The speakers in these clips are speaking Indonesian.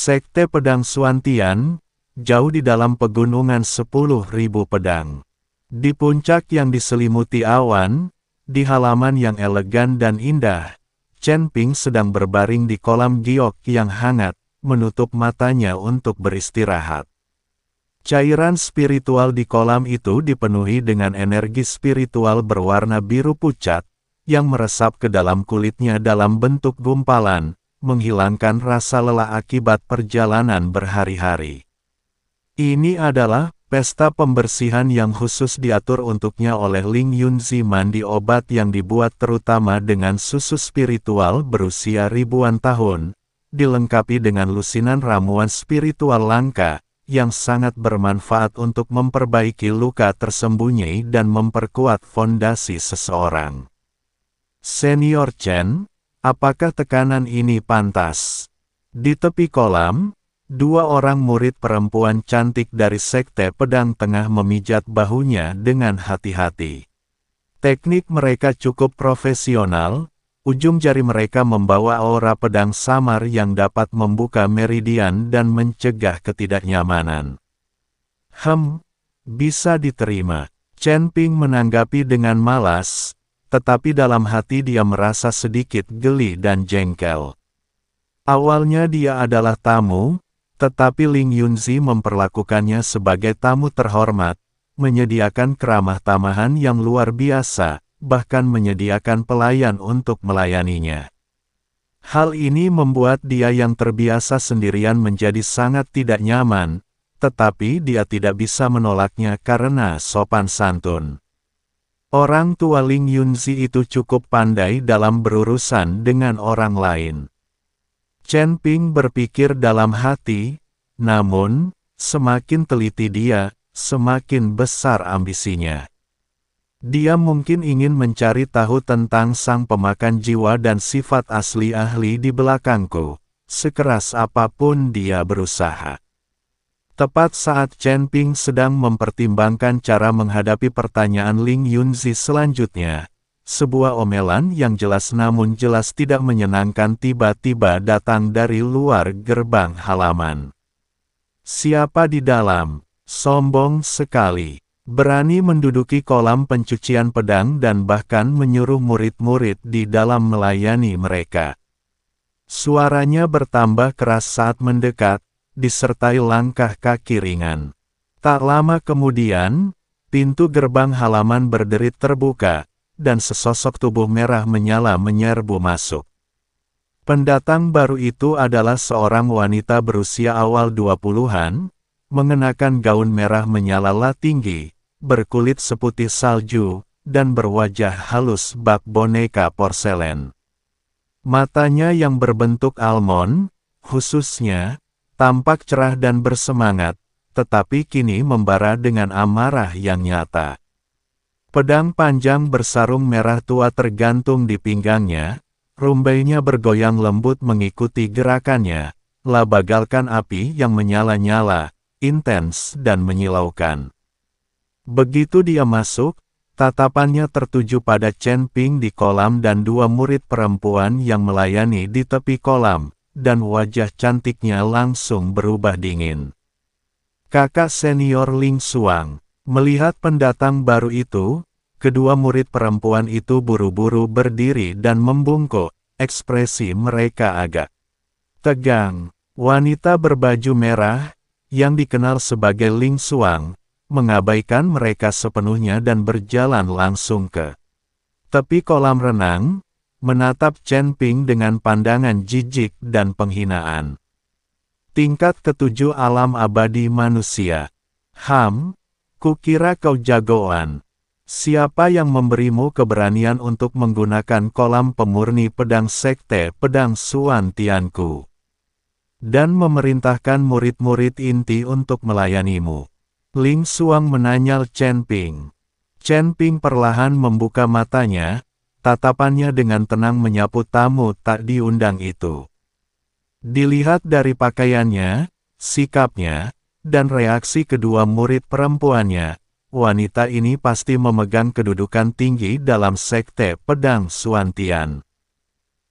Sekte Pedang Suantian, jauh di dalam pegunungan 10.000 pedang. Di puncak yang diselimuti awan, di halaman yang elegan dan indah, Chen Ping sedang berbaring di kolam giok yang hangat, menutup matanya untuk beristirahat. Cairan spiritual di kolam itu dipenuhi dengan energi spiritual berwarna biru pucat, yang meresap ke dalam kulitnya dalam bentuk gumpalan, menghilangkan rasa lelah akibat perjalanan berhari-hari. Ini adalah pesta pembersihan yang khusus diatur untuknya oleh Ling Yunzi, mandi obat yang dibuat terutama dengan susu spiritual berusia ribuan tahun, dilengkapi dengan lusinan ramuan spiritual langka, yang sangat bermanfaat untuk memperbaiki luka tersembunyi dan memperkuat fondasi seseorang. Senior Chen, apakah tekanan ini pantas? Di tepi kolam, dua orang murid perempuan cantik dari Sekte Pedang tengah memijat bahunya dengan hati-hati. Teknik mereka cukup profesional, ujung jari mereka membawa aura pedang samar yang dapat membuka meridian dan mencegah ketidaknyamanan. Bisa diterima. Chen Ping menanggapi dengan malas, tetapi dalam hati dia merasa sedikit geli dan jengkel. Awalnya dia adalah tamu, tetapi Ling Yunzi memperlakukannya sebagai tamu terhormat, menyediakan keramah tamahan yang luar biasa, bahkan menyediakan pelayan untuk melayaninya. Hal ini membuat dia yang terbiasa sendirian menjadi sangat tidak nyaman, tetapi dia tidak bisa menolaknya karena sopan santun. Orang tua Ling Yunzi itu cukup pandai dalam berurusan dengan orang lain. Chen Ping berpikir dalam hati, namun, semakin teliti dia, semakin besar ambisinya. Dia mungkin ingin mencari tahu tentang sang pemakan jiwa dan sifat asli ahli di belakangku, sekeras apapun dia berusaha. Tepat saat Chen Ping sedang mempertimbangkan cara menghadapi pertanyaan Ling Yunzi selanjutnya, sebuah omelan yang jelas namun jelas tidak menyenangkan tiba-tiba datang dari luar gerbang halaman. Siapa di dalam? Sombong sekali. Berani menduduki kolam pencucian pedang dan bahkan menyuruh murid-murid di dalam melayani mereka. Suaranya bertambah keras saat mendekat, disertai langkah kaki ringan. Tak lama kemudian, pintu gerbang halaman berderit terbuka, dan sesosok tubuh merah menyala menyerbu masuk. Pendatang baru itu adalah seorang wanita berusia awal 20-an, mengenakan gaun merah menyala tinggi, berkulit seputih salju, dan berwajah halus bak boneka porselen. Matanya yang berbentuk almond, khususnya, tampak cerah dan bersemangat, tetapi kini membara dengan amarah yang nyata. Pedang panjang bersarung merah tua tergantung di pinggangnya, rumbainya bergoyang lembut mengikuti gerakannya, bagaikan api yang menyala-nyala, intens dan menyilaukan. Begitu dia masuk, tatapannya tertuju pada Chen Ping di kolam dan dua murid perempuan yang melayani di tepi kolam, dan wajah cantiknya langsung berubah dingin. Kakak senior Ling Xuang, melihat pendatang baru itu, kedua murid perempuan itu buru-buru berdiri dan membungkuk, ekspresi mereka agak tegang. Wanita berbaju merah, yang dikenal sebagai Ling Xuang, mengabaikan mereka sepenuhnya dan berjalan langsung ke tepi kolam renang, menatap Chen Ping dengan pandangan jijik dan penghinaan. Tingkat ketujuh alam abadi manusia. Kukira kau jagoan. Siapa yang memberimu keberanian untuk menggunakan kolam pemurni pedang Sekte Pedang Suantianku? Dan memerintahkan murid-murid inti untuk melayanimu. Ling Xuang menanyal Chen Ping. Chen Ping perlahan membuka matanya, tatapannya dengan tenang menyapu tamu tak diundang itu. Dilihat dari pakaiannya, sikapnya, dan reaksi kedua murid perempuannya, wanita ini pasti memegang kedudukan tinggi dalam Sekte Pedang Suantian.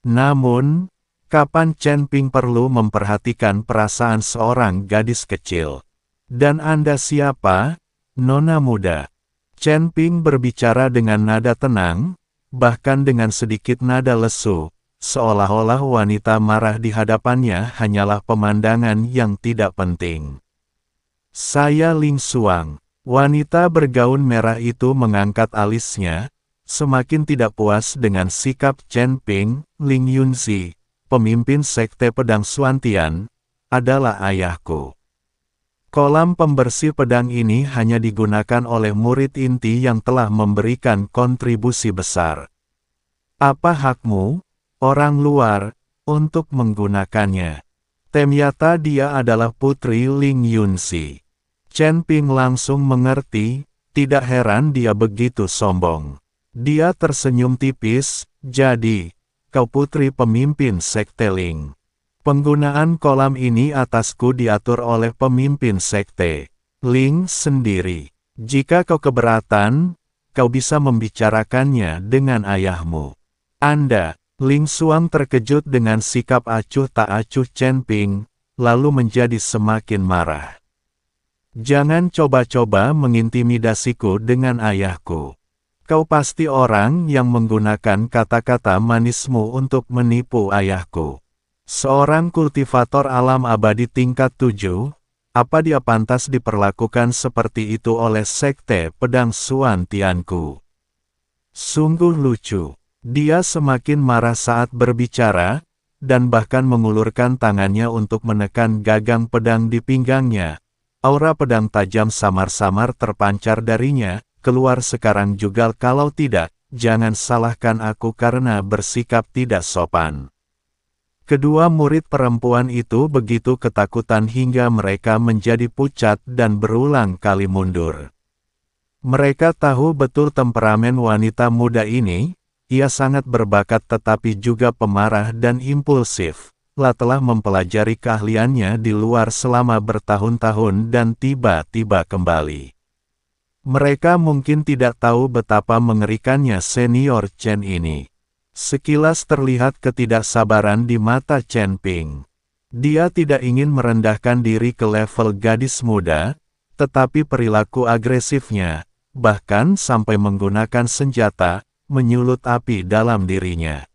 Namun, Kapan Chen Ping perlu memperhatikan perasaan seorang gadis kecil? Dan Anda siapa, nona muda? Chen Ping berbicara dengan nada tenang, bahkan dengan sedikit nada lesu, seolah-olah wanita marah di hadapannya hanyalah pemandangan yang tidak penting. Saya Ling Xuang. Wanita bergaun merah itu mengangkat alisnya, semakin tidak puas dengan sikap Chen Ping. Ling Yunzi, pemimpin sekte pedang Xuantian, adalah ayahku. Kolam pembersih pedang ini hanya digunakan oleh murid inti yang telah memberikan kontribusi besar. Apa hakmu, orang luar, untuk menggunakannya? Ternyata dia adalah putri Ling Yunzi. Chen Ping langsung mengerti, tidak heran dia begitu sombong. Dia tersenyum tipis, jadi, kau putri pemimpin sekte Ling. Penggunaan kolam ini atasku diatur oleh pemimpin sekte Ling sendiri. Jika kau keberatan, kau bisa membicarakannya dengan ayahmu. Anda, Ling Xuang terkejut dengan sikap acuh tak acuh Chen Ping, lalu menjadi semakin marah. Jangan coba-coba mengintimidasiku dengan ayahku. Kau pasti orang yang menggunakan kata-kata manismu untuk menipu ayahku. Seorang kultivator alam abadi tingkat 7, apa dia pantas diperlakukan seperti itu oleh sekte pedang Xuantianku? Sungguh lucu. Dia semakin marah saat berbicara, dan bahkan mengulurkan tangannya untuk menekan gagang pedang di pinggangnya. Aura pedang tajam samar-samar terpancar darinya, keluar sekarang juga kalau tidak, jangan salahkan aku karena bersikap tidak sopan. Kedua murid perempuan itu begitu ketakutan hingga mereka menjadi pucat dan berulang kali mundur. Mereka tahu betul temperamen wanita muda ini, ia sangat berbakat tetapi juga pemarah dan impulsif. Telah mempelajari keahliannya di luar selama bertahun-tahun dan tiba-tiba kembali. Mereka mungkin tidak tahu betapa mengerikannya senior Chen ini. Sekilas terlihat ketidaksabaran di mata Chen Ping. Dia tidak ingin merendahkan diri ke level gadis muda, tetapi perilaku agresifnya, bahkan sampai menggunakan senjata, menyulut api dalam dirinya.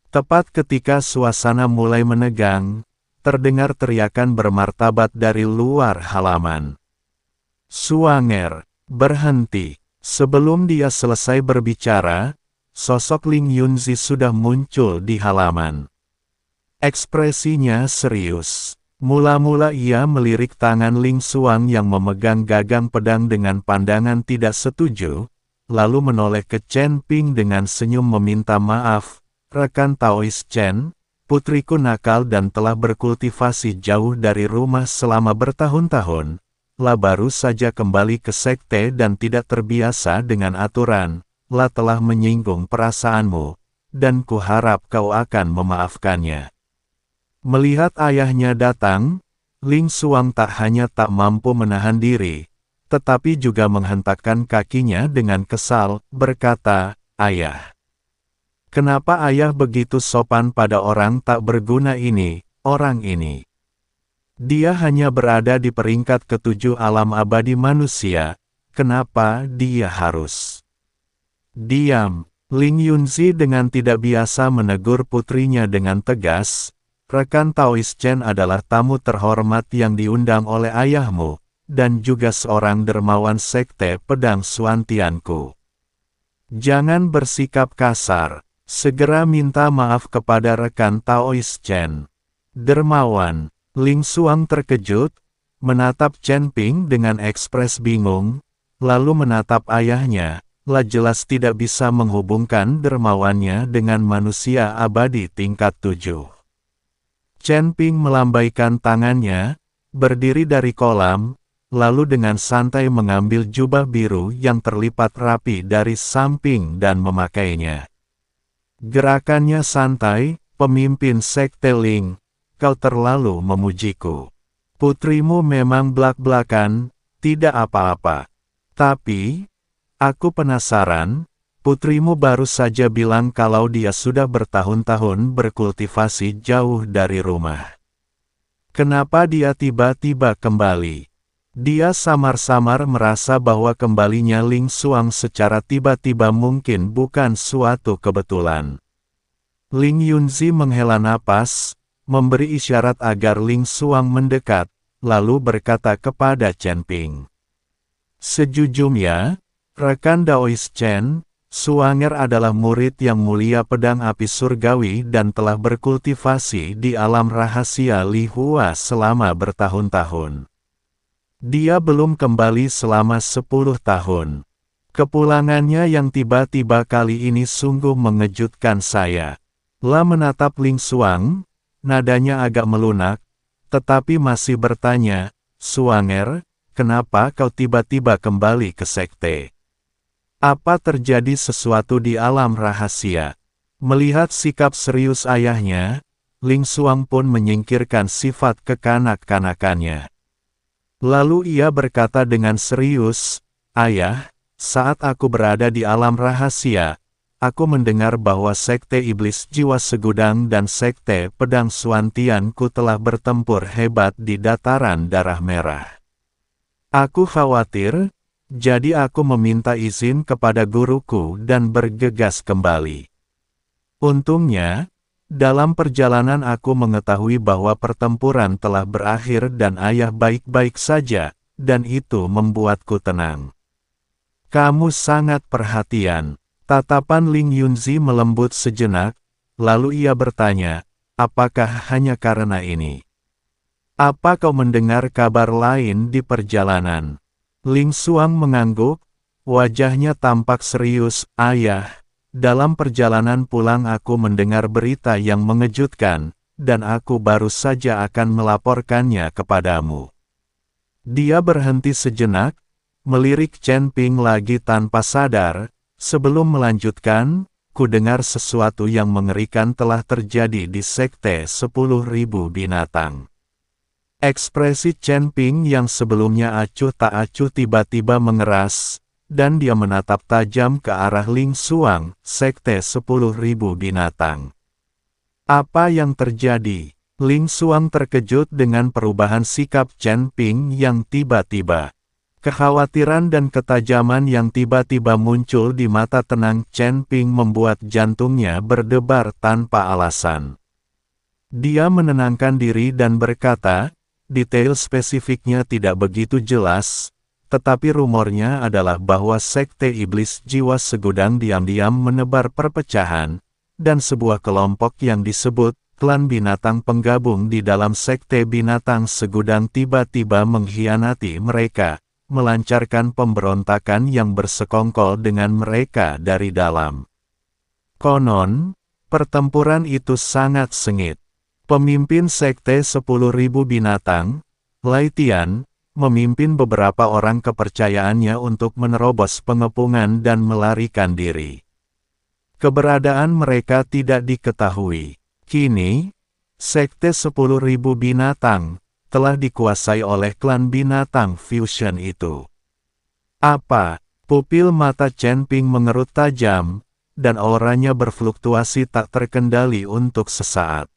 Tepat ketika suasana mulai menegang, terdengar teriakan bermartabat dari luar halaman. Xuanger, berhenti. Sebelum dia selesai berbicara, sosok Ling Yunzi sudah muncul di halaman. Ekspresinya serius. Mula-mula ia melirik tangan Ling Xuang yang memegang gagang pedang dengan pandangan tidak setuju, lalu menoleh ke Chen Ping dengan senyum meminta maaf. Rekan Taois Chen, putriku nakal dan telah berkultivasi jauh dari rumah selama bertahun-tahun, baru saja kembali ke sekte dan tidak terbiasa dengan aturan, telah menyinggung perasaanmu, dan kuharap kau akan memaafkannya. Melihat ayahnya datang, Ling Xuang tak hanya tak mampu menahan diri, tetapi juga menghentakkan kakinya dengan kesal, berkata, "Ayah. Kenapa ayah begitu sopan pada orang tak berguna ini, orang ini? Dia hanya berada di peringkat ke-7 alam abadi manusia, kenapa dia harus?" Diam. Ling Yunzi dengan tidak biasa menegur putrinya dengan tegas, rekan Taois Chen adalah tamu terhormat yang diundang oleh ayahmu, dan juga seorang dermawan sekte pedang Xuantianku. Jangan bersikap kasar. Segera minta maaf kepada rekan Taois Chen. Dermawan, Ling Xuang terkejut, menatap Chen Ping dengan ekspres bingung, lalu menatap ayahnya, jelas tidak bisa menghubungkan dermawannya dengan manusia abadi tingkat 7. Chen Ping melambaikan tangannya, berdiri dari kolam, lalu dengan santai mengambil jubah biru yang terlipat rapi dari samping dan memakainya. Gerakannya santai, pemimpin sekte Ling, kau terlalu memujiku. Putrimu memang blak-blakan, tidak apa-apa. Tapi, aku penasaran, Putrimu baru saja bilang kalau dia sudah bertahun-tahun berkultivasi jauh dari rumah. Kenapa dia tiba-tiba kembali? Dia samar-samar merasa bahwa kembalinya Ling Xuang secara tiba-tiba mungkin bukan suatu kebetulan. Ling Yunzi menghela napas, memberi isyarat agar Ling Xuang mendekat, lalu berkata kepada Chen Ping. Sejujurnya, rekan Daois Chen, Xuanger adalah murid yang mulia pedang api surgawi dan telah berkultivasi di alam rahasia Li Hua selama bertahun-tahun. Dia belum kembali selama 10 tahun. Kepulangannya yang tiba-tiba kali ini sungguh mengejutkan saya. La menatap Ling Xuang, nadanya agak melunak, tetapi masih bertanya, Xuanger, kenapa kau tiba-tiba kembali ke sekte? Apa terjadi sesuatu di alam rahasia? Melihat sikap serius ayahnya, Ling Xuang pun menyingkirkan sifat kekanak-kanakannya. Lalu ia berkata dengan serius, Ayah, saat aku berada di alam rahasia, aku mendengar bahwa Sekte Iblis Jiwa Segudang dan Sekte Pedang Suantianku telah bertempur hebat di dataran darah merah. Aku khawatir, jadi aku meminta izin kepada guruku dan bergegas kembali. Untungnya, dalam perjalanan aku mengetahui bahwa pertempuran telah berakhir dan ayah baik-baik saja, dan itu membuatku tenang. Kamu sangat perhatian. Tatapan Ling Yunzi melembut sejenak, lalu ia bertanya, apakah hanya karena ini? Apa kau mendengar kabar lain di perjalanan? Ling Xuang mengangguk, wajahnya tampak serius, Ayah, dalam perjalanan pulang aku mendengar berita yang mengejutkan, dan aku baru saja akan melaporkannya kepadamu. Dia berhenti sejenak, melirik Chen Ping lagi tanpa sadar, sebelum melanjutkan, ku dengar sesuatu yang mengerikan telah terjadi di Sekte 10.000 Binatang. Ekspresi Chen Ping yang sebelumnya acuh tak acuh tiba-tiba mengeras, dan dia menatap tajam ke arah Ling Xuang, Sekte 10.000 Binatang. Apa yang terjadi? Ling Xuang terkejut dengan perubahan sikap Chen Ping yang tiba-tiba. Kekhawatiran dan ketajaman yang tiba-tiba muncul di mata tenang Chen Ping membuat jantungnya berdebar tanpa alasan. Dia menenangkan diri dan berkata, detail spesifiknya tidak begitu jelas, tetapi rumornya adalah bahwa Sekte Iblis Jiwa Segudang diam-diam menebar perpecahan, dan sebuah kelompok yang disebut klan binatang penggabung di dalam Sekte Binatang Segudang tiba-tiba mengkhianati mereka, melancarkan pemberontakan yang bersekongkol dengan mereka dari dalam. Konon, pertempuran itu sangat sengit. Pemimpin Sekte 10.000 Binatang, Lai Tian, memimpin beberapa orang kepercayaannya untuk menerobos pengepungan dan melarikan diri. Keberadaan mereka tidak diketahui. Kini, Sekte 10.000 Binatang telah dikuasai oleh klan binatang fusion itu. Apa? Pupil mata Chen Ping mengerut tajam, dan auranya berfluktuasi tak terkendali untuk sesaat.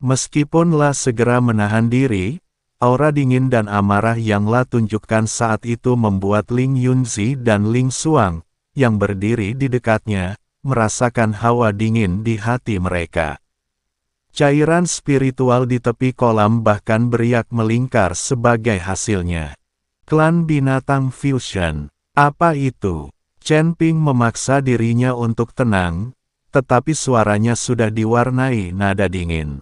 Meskipun La segera menahan diri, aura dingin dan amarah yang La tunjukkan saat itu membuat Ling Yunzi dan Ling Xuang, yang berdiri di dekatnya, merasakan hawa dingin di hati mereka. Cairan spiritual di tepi kolam bahkan beriak melingkar sebagai hasilnya. Klan binatang fusion, apa itu? Chen Ping memaksa dirinya untuk tenang, tetapi suaranya sudah diwarnai nada dingin.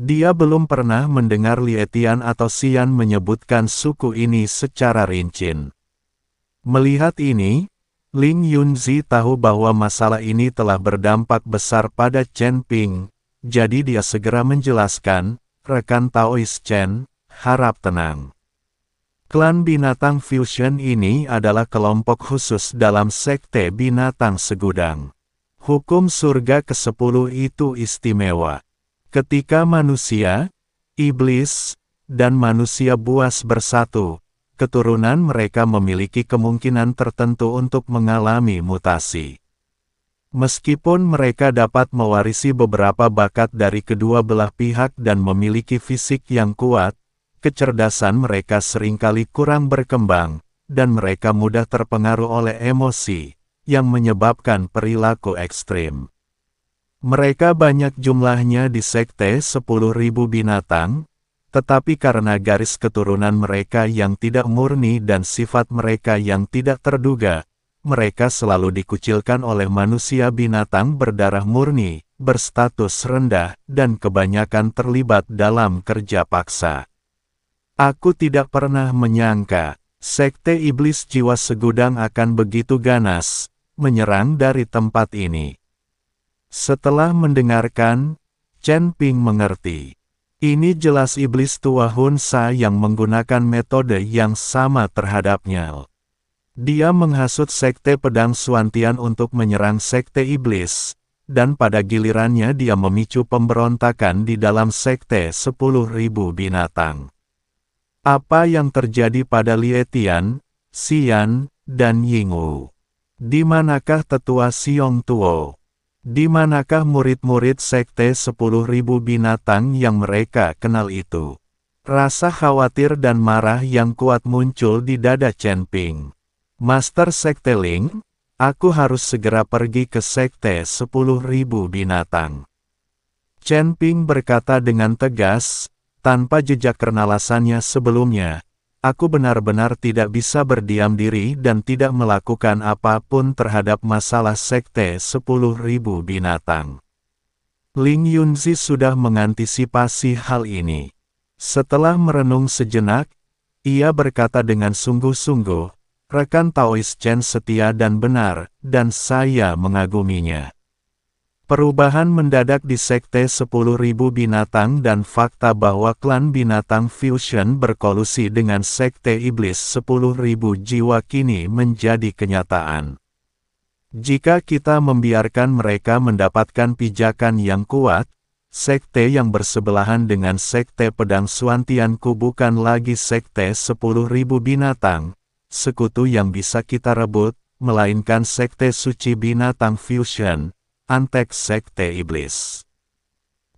Dia belum pernah mendengar Lietian atau Xian menyebutkan suku ini secara rinci. Melihat ini, Ling Yunzi tahu bahwa masalah ini telah berdampak besar pada Chen Ping, jadi dia segera menjelaskan, rekan Taois Chen, harap tenang. Klan binatang fusion ini adalah kelompok khusus dalam Sekte Binatang Segudang. Hukum surga ke-10 itu istimewa. Ketika manusia, iblis, dan manusia buas bersatu, keturunan mereka memiliki kemungkinan tertentu untuk mengalami mutasi. Meskipun mereka dapat mewarisi beberapa bakat dari kedua belah pihak dan memiliki fisik yang kuat, kecerdasan mereka seringkali kurang berkembang, dan mereka mudah terpengaruh oleh emosi, yang menyebabkan perilaku ekstrim. Mereka banyak jumlahnya di sekte 10.000 binatang, tetapi karena garis keturunan mereka yang tidak murni dan sifat mereka yang tidak terduga, mereka selalu dikucilkan oleh manusia binatang berdarah murni, berstatus rendah, dan kebanyakan terlibat dalam kerja paksa. Aku tidak pernah menyangka, sekte iblis jiwa segudang akan begitu ganas, menyerang dari tempat ini. Setelah mendengarkan, Chen Ping mengerti. Ini jelas iblis tua Hun Sa yang menggunakan metode yang sama terhadapnya. Dia menghasut sekte pedang Suantian untuk menyerang sekte iblis, dan pada gilirannya dia memicu pemberontakan di dalam sekte 10.000 binatang. Apa yang terjadi pada Lietian, Xian, dan Yingwu? Di manakah tetua Xiong Tuo? Di manakah murid-murid sekte 10.000 binatang yang mereka kenal itu? Rasa khawatir dan marah yang kuat muncul di dada Chen Ping. Master Sekte Ling, aku harus segera pergi ke sekte 10.000 binatang. Chen Ping berkata dengan tegas, tanpa jejak kenalasannya sebelumnya, aku benar-benar tidak bisa berdiam diri dan tidak melakukan apapun terhadap masalah sekte 10.000 binatang. Ling Yunzi sudah mengantisipasi hal ini. Setelah merenung sejenak, ia berkata dengan sungguh-sungguh, rekan Taois Chen setia dan benar, dan saya mengaguminya. Perubahan mendadak di sekte 10.000 binatang dan fakta bahwa klan binatang Fusion berkolusi dengan sekte iblis 10.000 jiwa kini menjadi kenyataan. Jika kita membiarkan mereka mendapatkan pijakan yang kuat, sekte yang bersebelahan dengan sekte pedang Suantianku bukan lagi sekte 10.000 binatang, sekutu yang bisa kita rebut, melainkan sekte suci binatang Fusion, antek sekte iblis.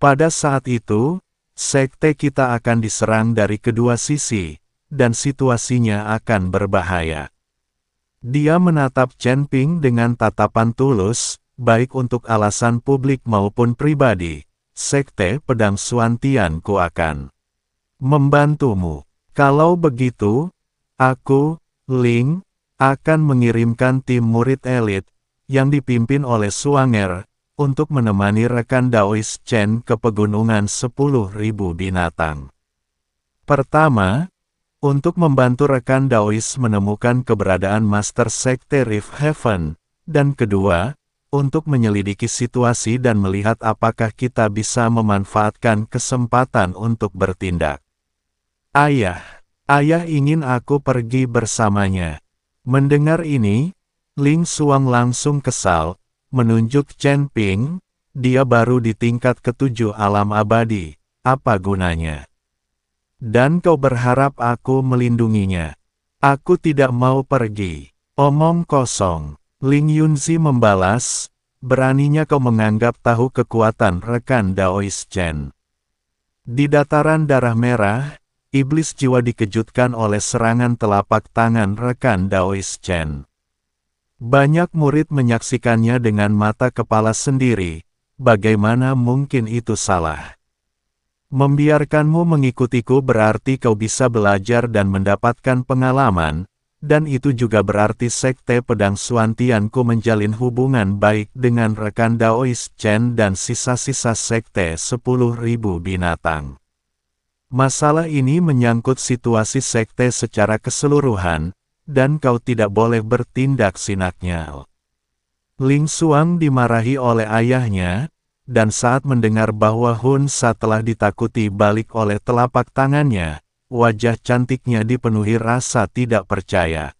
Pada saat itu, sekte kita akan diserang dari kedua sisi, dan situasinya akan berbahaya. Dia menatap Chen Ping dengan tatapan tulus, baik untuk alasan publik maupun pribadi, sekte pedang Suantianku akan membantumu. Kalau begitu, aku, Ling, akan mengirimkan tim murid elit, yang dipimpin oleh Suanger, untuk menemani rekan Daois Chen ke pegunungan 10.000 binatang. Pertama, untuk membantu rekan Daois menemukan keberadaan Master Sekte Rift Heaven, dan kedua, untuk menyelidiki situasi dan melihat apakah kita bisa memanfaatkan kesempatan untuk bertindak. Ayah ingin aku pergi bersamanya. Mendengar ini, Ling Xuang langsung kesal, menunjuk Chen Ping, dia baru di tingkat ke-7 alam abadi, apa gunanya? Dan kau berharap aku melindunginya. Aku tidak mau pergi. Omong kosong. Ling Yunzi membalas, beraninya kau menganggap tahu kekuatan rekan Daois Chen. Di dataran darah merah, iblis jiwa dikejutkan oleh serangan telapak tangan rekan Daois Chen. Banyak murid menyaksikannya dengan mata kepala sendiri, bagaimana mungkin itu salah? Membiarkanmu mengikutiku berarti kau bisa belajar dan mendapatkan pengalaman, dan itu juga berarti sekte pedang Suantianku menjalin hubungan baik dengan rekan Daois Chen dan sisa-sisa sekte 10.000 binatang. Masalah ini menyangkut situasi sekte secara keseluruhan, dan kau tidak boleh bertindak sinaknya. Ling Xuang dimarahi oleh ayahnya, dan saat mendengar bahwa Hun Sa telah ditakuti balik oleh telapak tangannya, wajah cantiknya dipenuhi rasa tidak percaya.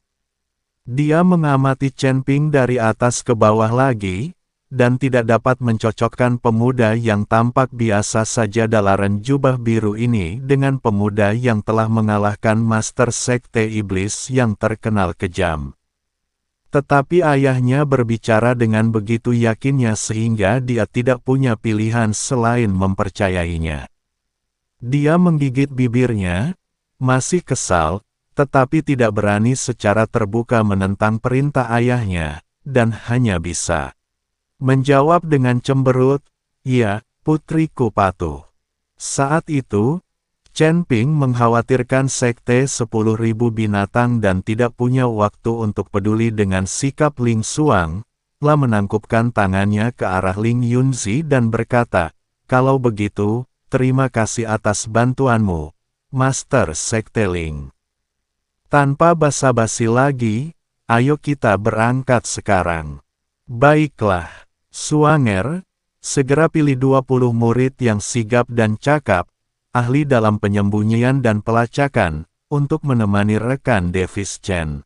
Dia mengamati Chen Ping dari atas ke bawah lagi, dan tidak dapat mencocokkan pemuda yang tampak biasa saja dalaran jubah biru ini dengan pemuda yang telah mengalahkan Master Sekte Iblis yang terkenal kejam. Tetapi ayahnya berbicara dengan begitu yakinnya sehingga dia tidak punya pilihan selain mempercayainya. Dia menggigit bibirnya, masih kesal, tetapi tidak berani secara terbuka menentang perintah ayahnya, dan hanya bisa menjawab dengan cemberut, "Ya, putriku patuh." Saat itu, Chen Ping mengkhawatirkan sekte 10.000 binatang dan tidak punya waktu untuk peduli dengan sikap Ling Xuang, telah menangkupkan tangannya ke arah Ling Yunzi dan berkata, "Kalau begitu, terima kasih atas bantuanmu, Master Sekte Ling. Tanpa basa-basi lagi, ayo kita berangkat sekarang." "Baiklah, Suanger, segera pilih 20 murid yang sigap dan cakap, ahli dalam penyembunyian dan pelacakan, untuk menemani rekan Davis Chen.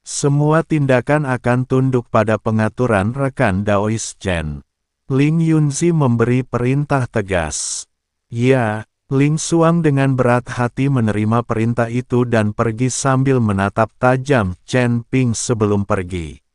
Semua tindakan akan tunduk pada pengaturan rekan Daois Chen." Ling Yunzi memberi perintah tegas. "Ya." Ling Xuang dengan berat hati menerima perintah itu dan pergi sambil menatap tajam Chen Ping sebelum pergi.